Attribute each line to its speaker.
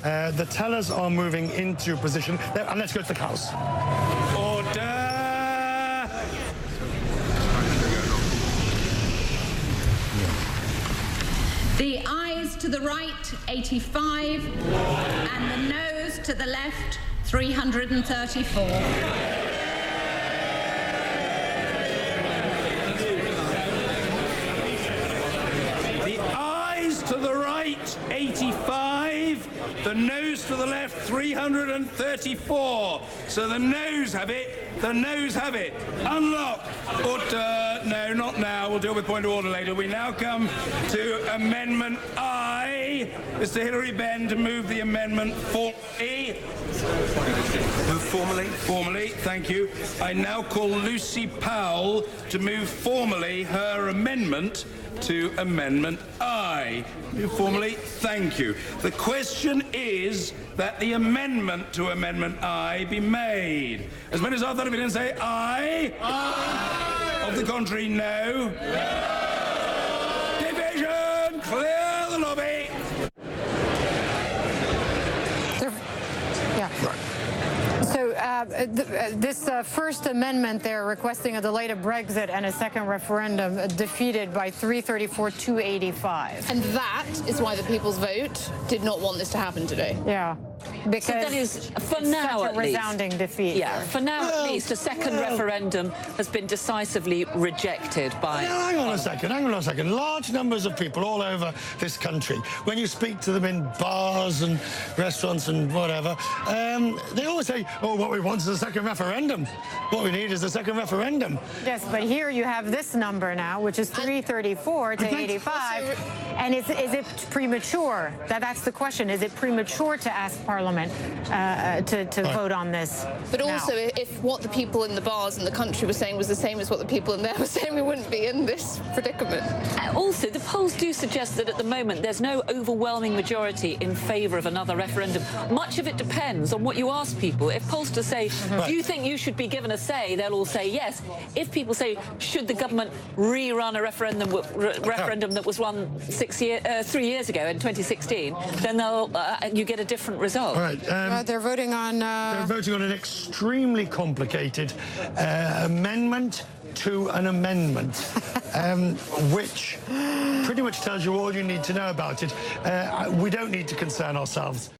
Speaker 1: The tellers are moving into position. And let's go to the cows.
Speaker 2: Order!
Speaker 3: The ayes to the right, 85, and the noes to the left, 334.
Speaker 2: The ayes to the right, 85. The noes to the left, 334. So the noes have it. The noes have it. Unlock. Order. No, not now. We'll deal with point of order later. We now come to Amendment I. Mr. Hilary Benn to move the amendment formally. Move formally. Formally. Thank you. I now call Lucy Powell to move formally her amendment to Amendment I. Move formally. Thank you. The question is that the amendment to Amendment I be made. As many as are that opinion say aye. Aye. Of the contrary, no. No. Division. Clear the lobby.
Speaker 4: Yeah. So this First Amendment, they're requesting a delay to Brexit and a second referendum defeated by 334 to 85.
Speaker 5: And that is why the people's vote did not want this to happen today.
Speaker 4: Yeah. Because
Speaker 6: so that is, for now
Speaker 4: such
Speaker 6: at
Speaker 4: a resounding defeat.
Speaker 6: Yeah, for now at least, a second referendum has been decisively rejected by...
Speaker 1: Hang on a second. Large numbers of people all over this country, when you speak to them in bars and restaurants and whatever, they always say, oh, what we want is a second referendum. What we need is a second referendum.
Speaker 4: Yes, but here you have this number now, which is 334 to 85. And is it premature? That's the question. Is it premature to ask Parliament to vote on this?
Speaker 5: But also, if what the people in the bars in the country were saying was the same as what the people in there were saying, we wouldn't be in this predicament.
Speaker 6: Also, the polls do suggest that at the moment there's no overwhelming majority in favour of another referendum. Much of it depends on what you ask people. If pollsters say, do you think you should be given a say, they'll all say yes. If people say, should the government rerun a referendum that was won 3 years ago in 2016, then you get a different result.
Speaker 1: All right.
Speaker 4: They're voting on...
Speaker 1: They're voting on an extremely complicated amendment to an amendment, which pretty much tells you all you need to know about it. We don't need to concern ourselves.